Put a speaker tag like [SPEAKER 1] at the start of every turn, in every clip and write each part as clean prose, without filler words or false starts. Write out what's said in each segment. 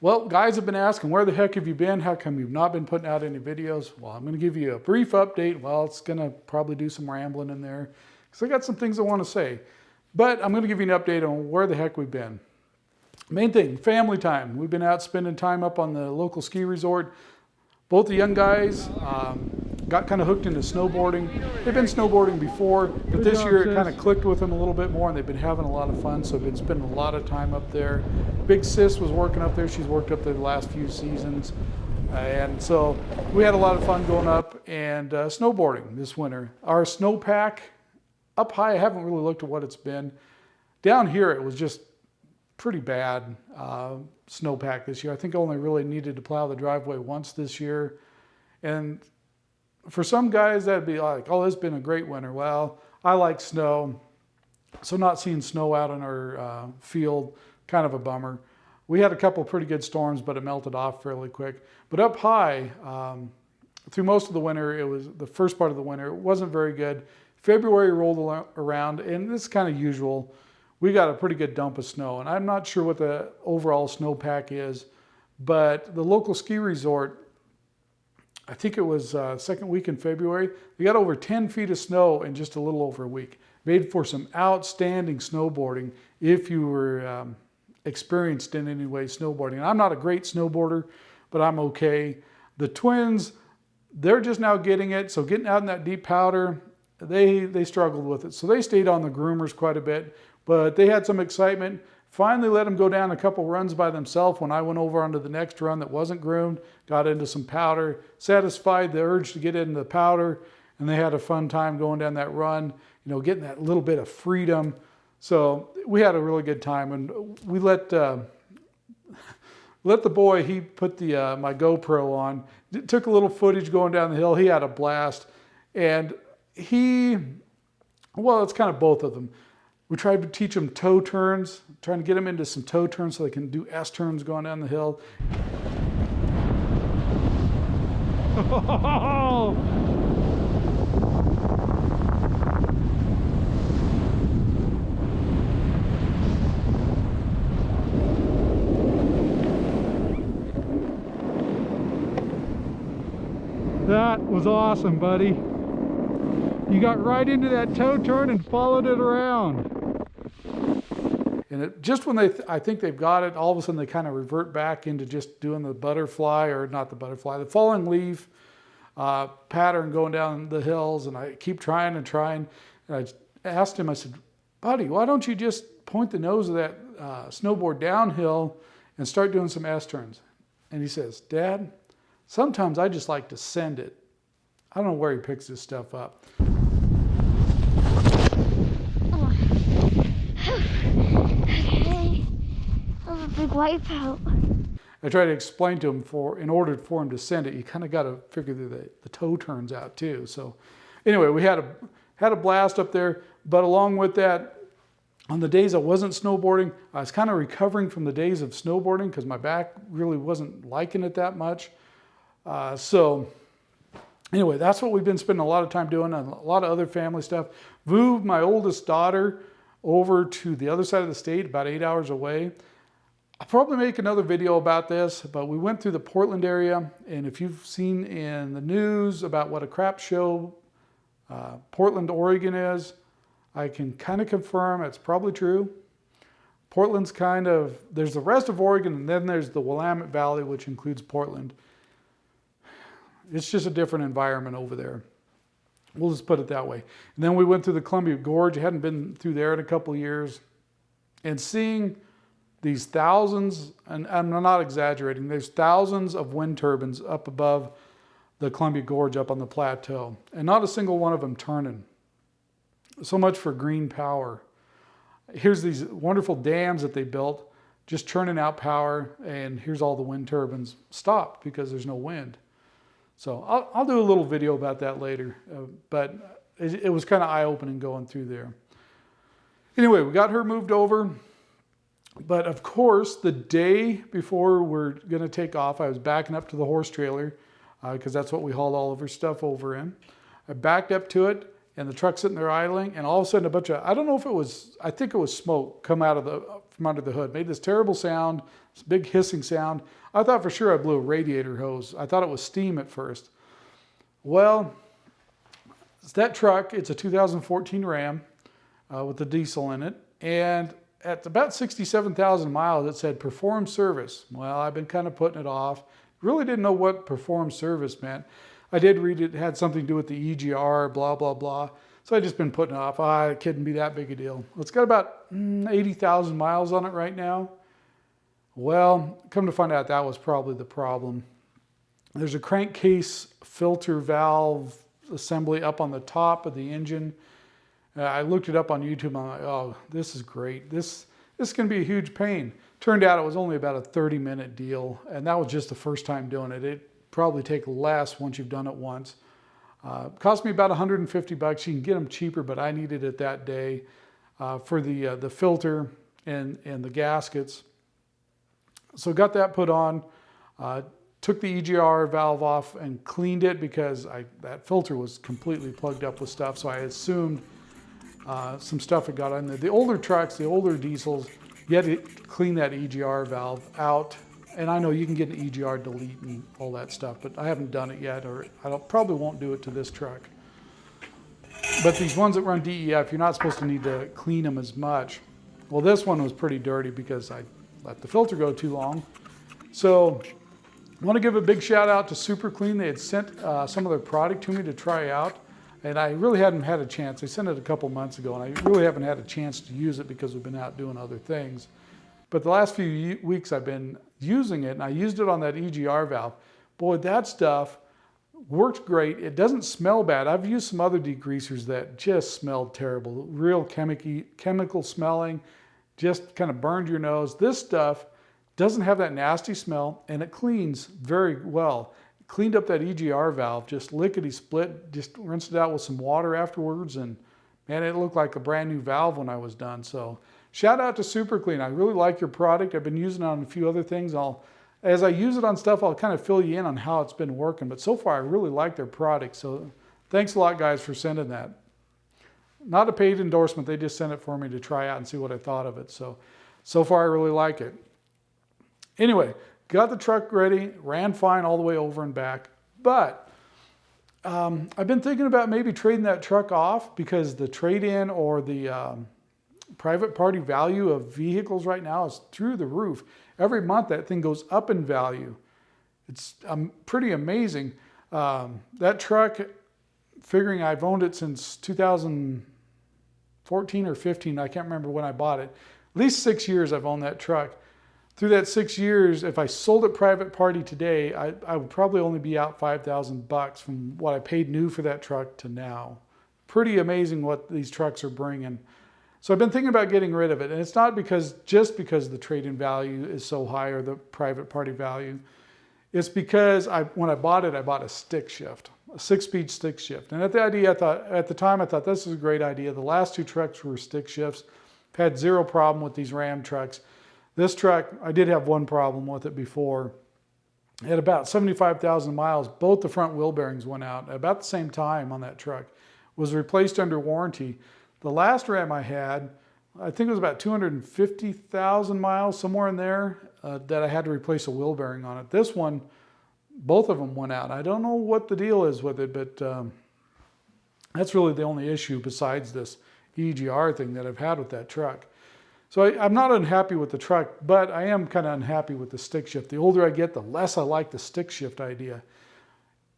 [SPEAKER 1] Well, guys have been asking, where the heck have you been? How come you've not been putting out any videos? Well, I'm going to give you a brief update. Well, it's going to probably do some rambling in there because I got some things I want to say. But I'm going to give you an update on where the heck we've been. Main thing, family time. We've been out spending time up on the local ski resort. Both the young guys got kind of hooked into snowboarding. They've been snowboarding before, but this year it kind of clicked with them a little bit more, and they've been having a lot of fun, so they've been spending a lot of time up there. Big sis was working up there. She's worked up there the last few seasons. And so we had a lot of fun going up and snowboarding this winter. Our snowpack up high, I haven't really looked at what it's been. Down here, it was just pretty bad snowpack this year. I think I only really needed to plow the driveway once this year. And for some guys, that'd be like, oh, it's been a great winter. Well, I like snow, so not seeing snow out in our field, kind of a bummer. We had a couple pretty good storms, but it melted off fairly quick. But up high, through most of the winter, it was the first part of the winter, it wasn't very good. February rolled around, and this is kind of usual. We got a pretty good dump of snow, and I'm not sure what the overall snowpack is, but the local ski resort, I think it was second week in February, they got over 10 feet of snow in just a little over a week. Made for some outstanding snowboarding if you were experienced in any way snowboarding. And I'm not a great snowboarder, but I'm okay. The twins, they're just now getting it, so getting out in that deep powder, they struggled with it. So they stayed on the groomers quite a bit. But they had some excitement. Finally let them go down a couple runs by themselves when I went over onto the next run that wasn't groomed, got into some powder, satisfied the urge to get into the powder, and they had a fun time going down that run, you know, getting that little bit of freedom. So we had a really good time, and we let the boy, he put the my GoPro on, took a little footage going down the hill. He had a blast, and well, it's kind of both of them. We tried to teach them toe turns, trying to get them into some toe turns so they can do S turns going down the hill. That was awesome, buddy. You got right into that toe turn and followed it around. And just when I think they've got it, all of a sudden they kind of revert back into just doing the butterfly, or not the butterfly, the falling leaf pattern going down the hills. And I keep trying and trying. And I asked him, I said, buddy, why don't you just point the nose of that snowboard downhill and start doing some S turns? And he says, Dad, sometimes I just like to send it. I don't know where he picks this stuff up.
[SPEAKER 2] Big wipeout.
[SPEAKER 1] I try to explain to him in order for him to send it, you kind of got to figure the toe turns out too. So anyway, we had a blast up there, but along with that, on the days I wasn't snowboarding, I was kind of recovering from the days of snowboarding because my back really wasn't liking it that much. So anyway, that's what we've been spending a lot of time doing, and a lot of other family stuff. Moved my oldest daughter over to the other side of the state, about 8 hours away. I'll probably make another video about this, but we went through the Portland area, and if you've seen in the news about what a crap show Portland, Oregon is, I can kind of confirm it's probably true. Portland's kind of, there's the rest of Oregon, and then there's the Willamette Valley, which includes Portland. It's just a different environment over there. We'll just put it that way. And then we went through the Columbia Gorge. I hadn't been through there in a couple of years. And seeing these thousands, and I'm not exaggerating, there's thousands of wind turbines up above the Columbia Gorge up on the plateau. And not a single one of them turning. So much for green power. Here's these wonderful dams that they built, just churning out power, and here's all the wind turbines stopped because there's no wind. So I'll do a little video about that later, but it was kind of eye-opening going through there. Anyway, we got her moved over, but of course, the day before we're going to take off, I was backing up to the horse trailer because that's what we hauled all of her stuff over in. I backed up to it, and the truck's sitting there idling, and all of a sudden a bunch of, I don't know if it was, I think it was smoke come out of from under the hood. Made this terrible sound, this big hissing sound. I thought for sure I blew a radiator hose. I thought it was steam at first. Well, it's that truck, it's a 2014 Ram with the diesel in it. And at about 67,000 miles, it said perform service. Well, I've been kind of putting it off. Really didn't know what perform service meant. I did read it had something to do with the EGR, blah, blah, blah. So I've just been putting it off. It couldn't be that big a deal. It's got about 80,000 miles on it right now. Well, come to find out that was probably the problem. There's a crankcase filter valve assembly up on the top of the engine. I looked it up on YouTube. I'm like, oh, this is great. This is going to be a huge pain. Turned out it was only about a 30-minute deal, and that was just the first time doing it. It probably take less once you've done it once. Cost me about 150 bucks. You can get them cheaper, but I needed it that day for the filter and the gaskets. So got that put on. Took the EGR valve off and cleaned it because that filter was completely plugged up with stuff. So I assumed some stuff had got in there. The older trucks, the older diesels, you had to clean that EGR valve out. And I know you can get an EGR delete and all that stuff, but I haven't done it yet, or probably won't do it to this truck. But these ones that run DEF, you're not supposed to need to clean them as much. Well, this one was pretty dirty because I let the filter go too long. So I want to give a big shout out to Super Clean. They had sent some of their product to me to try out, and I really hadn't had a chance. They sent it a couple months ago, and I really haven't had a chance to use it because we've been out doing other things. But the last few weeks I've been using it, and I used it on that EGR valve. Boy, that stuff worked great. It doesn't smell bad. I've used some other degreasers that just smelled terrible, real chemical smelling, just kind of burned your nose. This stuff doesn't have that nasty smell, and it cleans very well. It cleaned up that EGR valve, just lickety-split, just rinsed it out with some water afterwards, and man, it looked like a brand new valve when I was done. So shout out to Super Clean. I really like your product. I've been using it on a few other things. As I use it on stuff, I'll kind of fill you in on how it's been working. But so far, I really like their product. So thanks a lot, guys, for sending that. Not a paid endorsement. They just sent it for me to try out and see what I thought of it. So far, I really like it. Anyway, got the truck ready. Ran fine all the way over and back. But I've been thinking about maybe trading that truck off because the trade-in or the private party value of vehicles right now is through the roof. Every month that thing goes up in value. It's pretty amazing. That truck, figuring I've owned it since 2014 or 15, I can't remember when I bought it. At least 6 years I've owned that truck. Through that 6 years, if I sold it private party today, I would probably only be out $5,000 from what I paid new for that truck to now. Pretty amazing what these trucks are bringing. So I've been thinking about getting rid of it. And it's not just because the trade-in value is so high or the private party value. It's because when I bought it, I bought a stick shift, a 6-speed stick shift. And at the time, I thought this is a great idea. The last 2 trucks were stick shifts. Had zero problem with these Ram trucks. This truck, I did have one problem with it before. At about 75,000 miles, both the front wheel bearings went out at about the same time on that truck. Was replaced under warranty. The last Ram I had, I think it was about 250,000 miles, somewhere in there, that I had to replace a wheel bearing on it. This one, both of them went out. I don't know what the deal is with it, but that's really the only issue besides this EGR thing that I've had with that truck. So I'm not unhappy with the truck, but I am kind of unhappy with the stick shift. The older I get, the less I like the stick shift idea.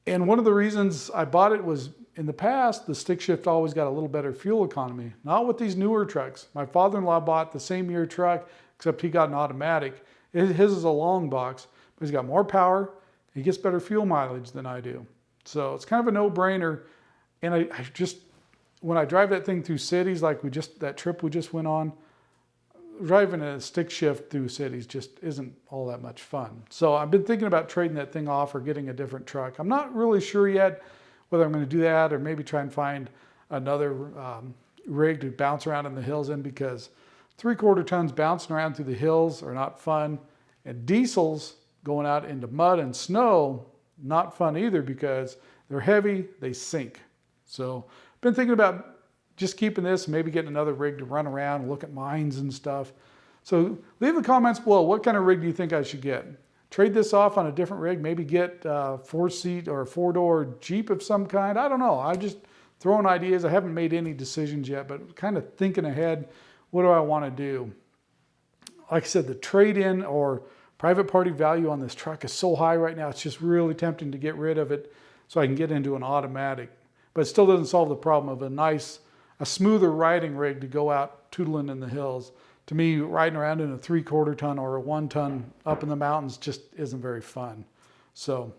[SPEAKER 1] And one of the reasons I bought it was, in the past, the stick shift always got a little better fuel economy. Not with these newer trucks. My father-in-law bought the same year truck, except he got an automatic. His is a long box, but he's got more power. He gets better fuel mileage than I do. So it's kind of a no-brainer. And I just, when I drive that thing through cities, like that trip we just went on, driving a stick shift through cities just isn't all that much fun. So I've been thinking about trading that thing off or getting a different truck. I'm not really sure yet whether I'm going to do that or maybe try and find another rig to bounce around in the hills in, because 3/4 tons bouncing around through the hills are not fun. And diesels going out into mud and snow, not fun either, because they're heavy, they sink. So I've been thinking about just keeping this and maybe getting another rig to run around and look at mines and stuff. So leave the comments below. What kind of rig do you think I should get? Trade this off on a different rig, maybe get a 4-seat or a 4-door Jeep of some kind. I don't know. I'm just throwing ideas. I haven't made any decisions yet, but kind of thinking ahead, what do I want to do? Like I said, the trade-in or private party value on this truck is so high right now, it's just really tempting to get rid of it so I can get into an automatic. But it still doesn't solve the problem of a smoother riding rig to go out tootling in the hills. To me, riding around in a 3/4 ton or a 1 ton up in the mountains just isn't very fun. So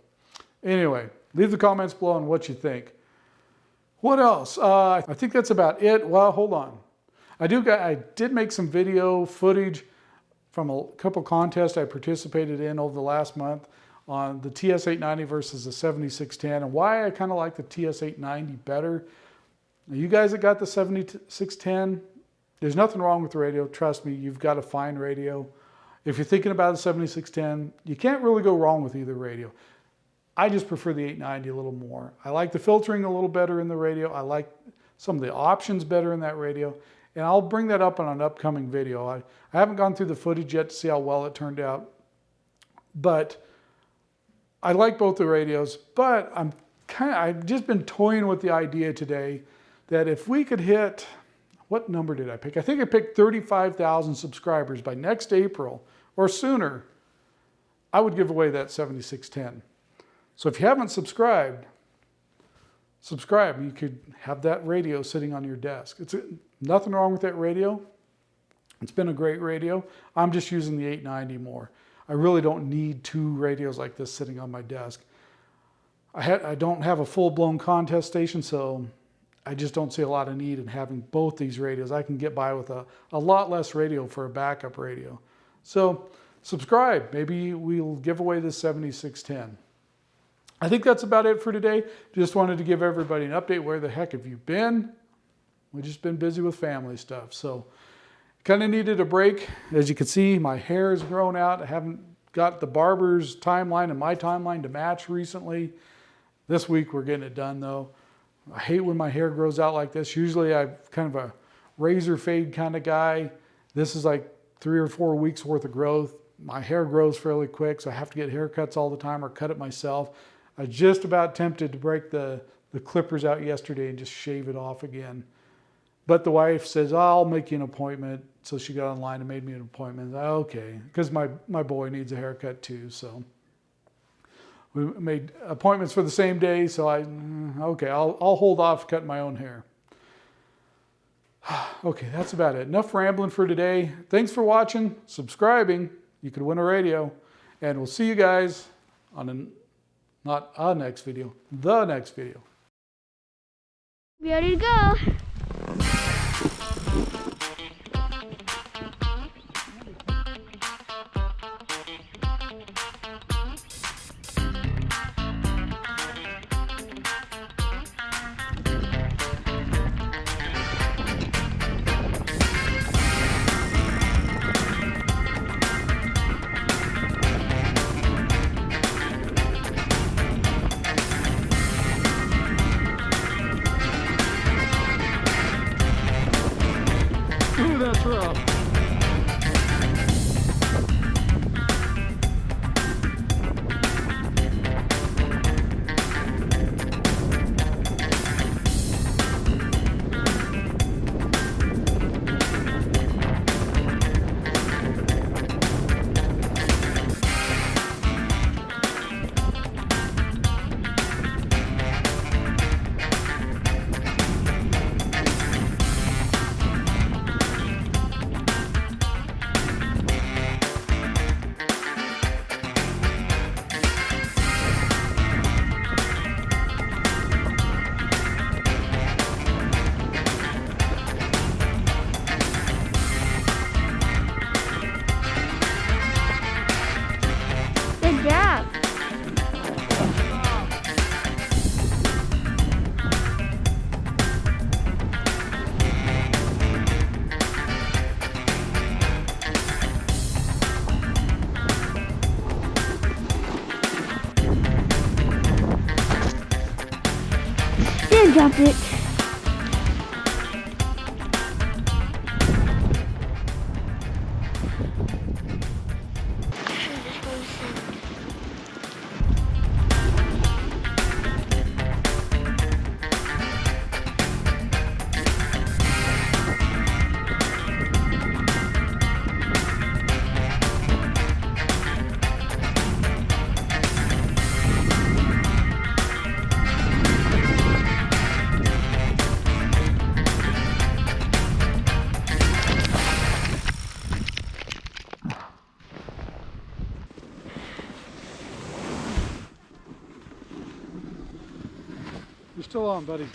[SPEAKER 1] anyway, leave the comments below on what you think. What else? I think that's about it. Well, hold on. I did make some video footage from a couple contests I participated in over the last month on the TS890 versus the 7610 and why I kind of like the TS890 better. Now, you guys that got the 7610, there's nothing wrong with the radio. Trust me, you've got a fine radio. If you're thinking about the 7610, you can't really go wrong with either radio. I just prefer the 890 a little more. I like the filtering a little better in the radio. I like some of the options better in that radio. And I'll bring that up on an upcoming video. I haven't gone through the footage yet to see how well it turned out. But I like both the radios. But I've just been toying with the idea today that if we could hit, what number did I pick? I think I picked 35,000 subscribers by next April or sooner, I would give away that 7610. So if you haven't subscribed, subscribe. You could have that radio sitting on your desk. Nothing wrong with that radio. It's been a great radio. I'm just using the 890 more. I really don't need 2 radios like this sitting on my desk. I don't have a full-blown contest station, so I just don't see a lot of need in having both these radios. I can get by with a lot less radio for a backup radio. So subscribe. Maybe we'll give away this 7610. I think that's about it for today. Just wanted to give everybody an update. Where the heck have you been? We've just been busy with family stuff. So kind of needed a break. As you can see, my hair has grown out. I haven't got the barber's timeline and my timeline to match recently. This week we're getting it done though. I hate when my hair grows out like this. Usually I'm kind of a razor fade kind of guy. This is like 3 or 4 weeks worth of growth. My hair grows fairly quick, so I have to get haircuts all the time or cut it myself. I was just about tempted to break the clippers out yesterday and just shave it off again. But the wife says, oh, I'll make you an appointment. So she got online and made me an appointment. Okay, because my boy needs a haircut too. So we made appointments for the same day. So okay, I'll hold off cutting my own hair. Okay, that's about it. Enough rambling for today. Thanks for watching, subscribing. You could win a radio. And we'll see you guys on not a next video, the next video.
[SPEAKER 2] We ready to go.
[SPEAKER 1] Ooh, that's rough. Good job. Then drop it. You're still on, buddy.